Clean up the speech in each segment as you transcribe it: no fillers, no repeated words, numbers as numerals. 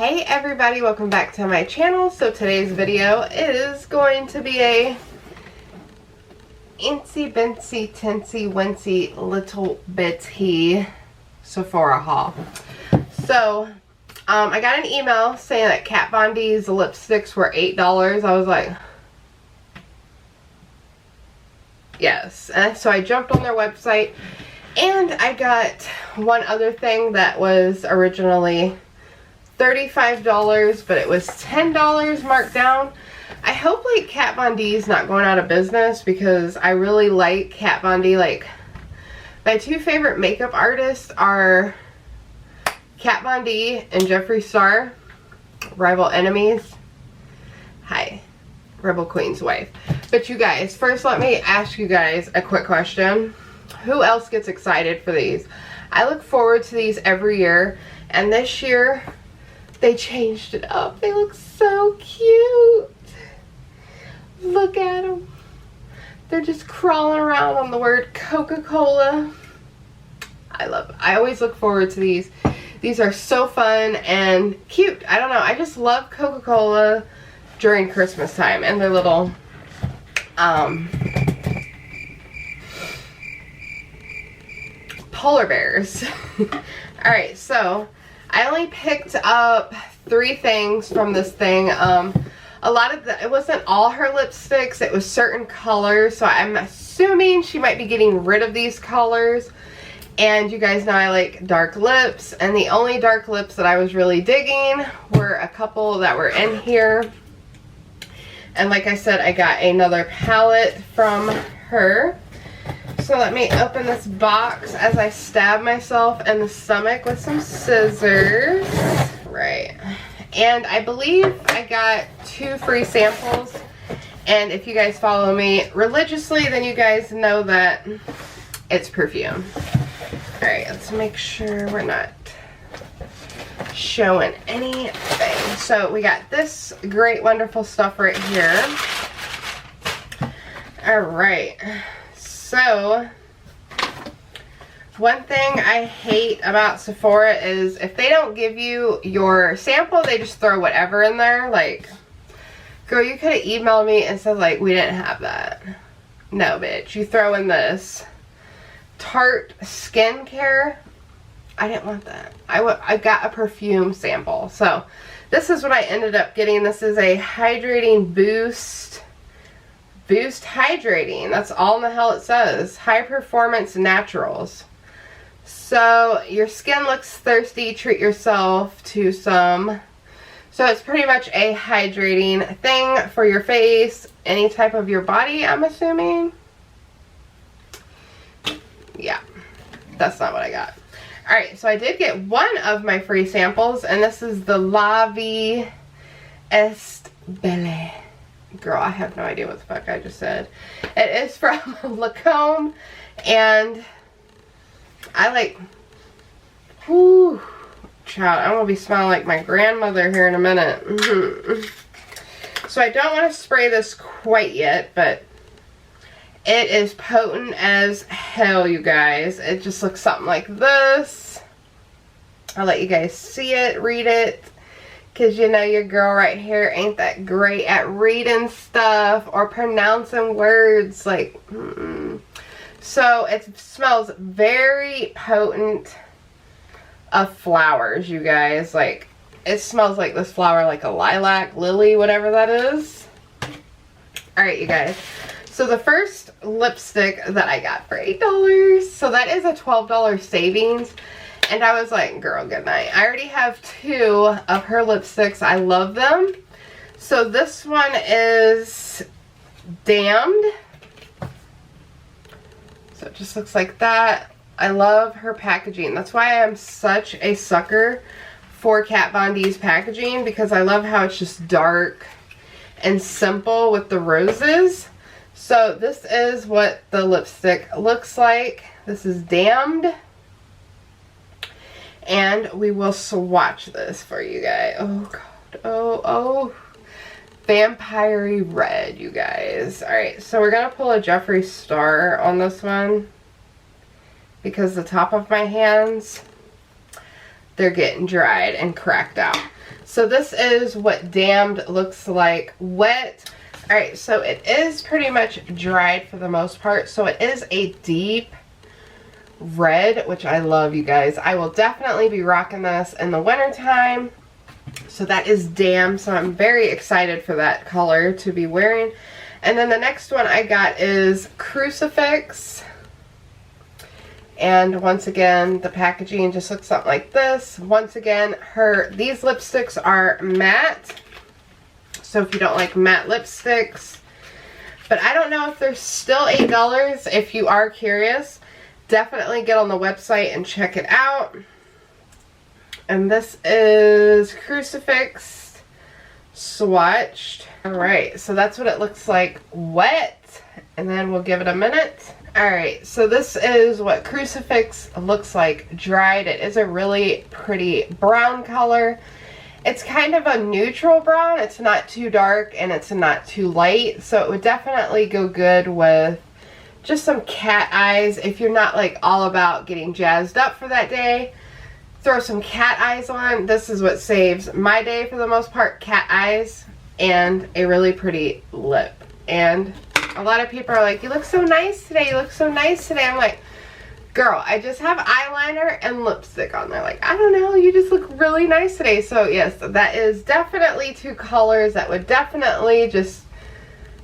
Hey everybody, welcome back to my channel. So today's video is going to be a incy bincy tinsy wincy little bitty Sephora haul. So I got an email saying that Kat Von D's lipsticks were $8. I was like, yes. And so I jumped on their website and I got one other thing that was originally $35, but it was $10 marked down. I hope like Kat Von D's not going out of business because I really like Kat Von D. Like, my two favorite makeup artists are Kat Von D and Jeffree Star, rival enemies. Hi, Rebel Queen's wife. But you guys, first let me ask you guys a quick question. Who else gets excited for these? I look forward to these every year, and this year they changed it up. They look so cute. Look at them. They're just crawling around on the word Coca-Cola. I always look forward to these. These are so fun and cute. I don't know. I just love Coca-Cola during Christmas time and their little polar bears. Alright, so I only picked up 3 things from this thing. A lot of it wasn't all her lipsticks, it was certain colors, so I'm assuming she might be getting rid of these colors. And you guys know I like dark lips, and the only dark lips that I was really digging were a couple that were in here. And like I said, I got another palette from her. So let me open this box as I stab myself in the stomach with some scissors. Right. And I believe I got 2 free samples. And if you guys follow me religiously, then you guys know that it's perfume. Alright, let's make sure we're not showing anything. So we got this great, wonderful stuff right here. Alright. So, one thing I hate about Sephora is if they don't give you your sample, they just throw whatever in there. Like, girl, you could have emailed me and said, like, we didn't have that. No, bitch. You throw in this Tarte skincare. I didn't want that. I got a perfume sample. So, this is what I ended up getting. This is a hydrating boost hydrating. That's all in the hell it says. High performance naturals. So your skin looks thirsty, treat yourself to some. So it's pretty much a hydrating thing for your face, any type of your body, I'm assuming. Yeah, that's not what I got. Alright, so I did get one of my free samples, and this is the La Vie Est Belle. Girl, I have no idea what the fuck I just said. It is from Lacombe, and I like, whoo, child, I'm gonna be smelling like my grandmother here in a minute. So I don't want to spray this quite yet, but it is potent as hell, you guys. It just looks something like this. I'll let you guys see it, read it. Because you know your girl right here ain't that great at reading stuff or pronouncing words. Like, So it smells very potent of flowers, you guys. Like, it smells like this flower, like a lilac, lily, whatever that is. Alright, you guys. So the first lipstick that I got for $8. So that is a $12 savings. And I was like, girl, good night. I already have 2 of her lipsticks. I love them. So this one is Damned. So it just looks like that. I love her packaging. That's why I'm such a sucker for Kat Von D's packaging, because I love how it's just dark and simple with the roses. So this is what the lipstick looks like. This is Damned. And we will swatch this for you guys. Oh, God. Oh. Vampire-y red, you guys. Alright, so we're going to pull a Jeffree Star on this one. Because the top of my hands, they're getting dried and cracked out. So this is what damned looks like wet. Alright, so it is pretty much dried for the most part. So it is a deep red, which I love, you guys. I will definitely be rocking this in the winter time. So that is damned. So I'm very excited for that color to be wearing. And then the next one I got is Crucifix. And once again, the packaging just looks something like this. Once again, these lipsticks are matte. So if you don't like matte lipsticks, but I don't know if they're still $8. If you are curious, definitely get on the website and check it out. And this is Crucifix swatched. Alright, so that's what it looks like wet. And then we'll give it a minute. Alright, so this is what Crucifix looks like dried. It is a really pretty brown color. It's kind of a neutral brown. It's not too dark and it's not too light. So it would definitely go good with just some cat eyes. If you're not like all about getting jazzed up for that day, throw some cat eyes on. This is what saves my day for the most part. Cat eyes and a really pretty lip. And a lot of people are like, you look so nice today, you look so nice today. I'm like, girl, I just have eyeliner and lipstick on there. Like, I don't know, you just look really nice today. So yes, that is definitely two colors that would definitely just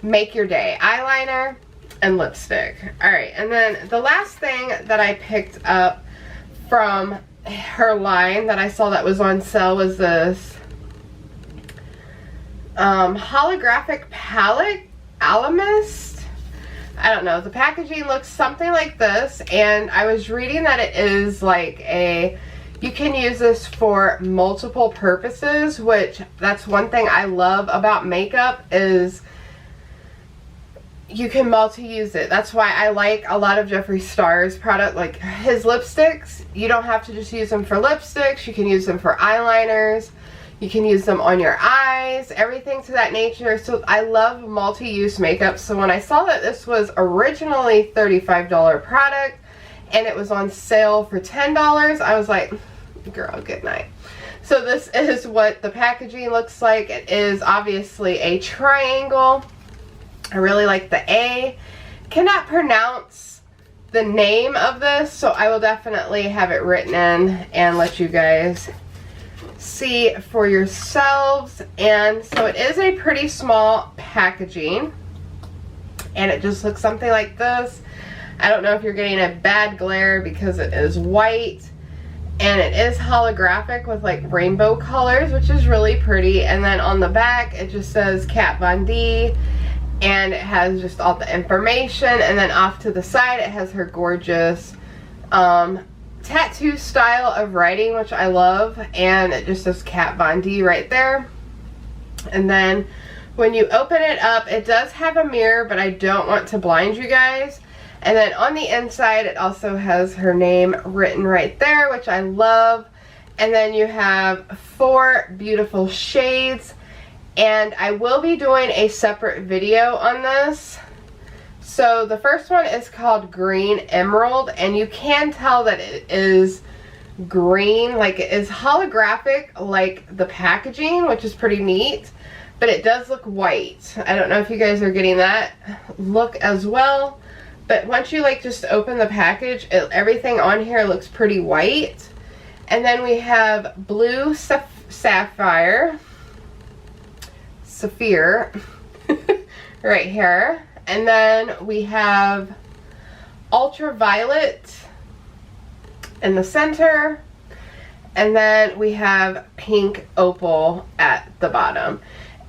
make your day. Eyeliner and lipstick. Alright, and then the last thing that I picked up from her line that I saw that was on sale was this holographic palette. Alamist. I don't know. The packaging looks something like this, and I was reading that it is like you can use this for multiple purposes, which that's one thing I love about makeup is you can multi-use it. That's why I like a lot of Jeffree Star's product, like his lipsticks. You don't have to just use them for lipsticks. You can use them for eyeliners. You can use them on your eyes, everything to that nature. So I love multi-use makeup. So when I saw that this was originally $35 product and it was on sale for $10, I was like, girl, good night. So this is what the packaging looks like. It is obviously a triangle. I really like the A. Cannot pronounce the name of this, so I will definitely have it written in and let you guys see for yourselves. And so it is a pretty small packaging and it just looks something like this. I don't know if you're getting a bad glare because it is white and it is holographic with like rainbow colors, which is really pretty. And then on the back it just says Kat Von D and it has just all the information, and then off to the side it has her gorgeous tattoo style of writing, which I love, and it just says Kat Von D right there. And then when you open it up, it does have a mirror, but I don't want to blind you guys. And then on the inside it also has her name written right there, which I love. And then you have 4 beautiful shades, and I will be doing a separate video on this. So the first one is called Green Emerald, and you can tell that it is green, like it is holographic like the packaging, which is pretty neat, but it does look white. I don't know if you guys are getting that look as well, but once you like just open the package, everything on here looks pretty white. And then we have Blue Sapphire right here. And then we have Ultraviolet in the center. And then we have Pink Opal at the bottom.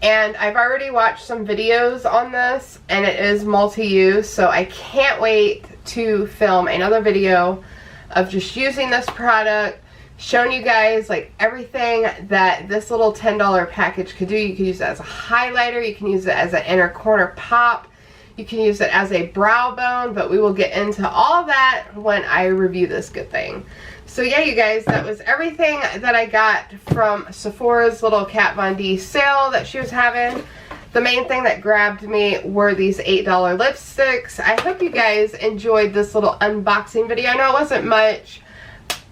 And I've already watched some videos on this, and it is multi-use, so I can't wait to film another video of just using this product, showing you guys like everything that this little $10 package could do. You can use it as a highlighter, you can use it as an inner corner pop, you can use it as a brow bone, but we will get into all that when I review this good thing. So yeah, you guys, that was everything that I got from Sephora's little Kat Von D sale that she was having. The main thing that grabbed me were these $8 lipsticks. I hope you guys enjoyed this little unboxing video. I know it wasn't much,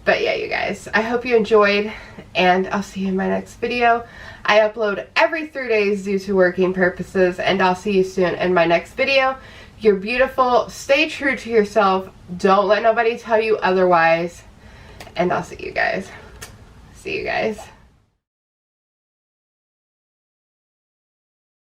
but yeah, you guys. guys, I hope you enjoyed, and I'll see you in my next video. I upload every 3 days due to working purposes, and I'll see you soon in my next video. You're beautiful. Stay true to yourself. Don't let nobody tell you otherwise. And I'll see you guys. See you guys.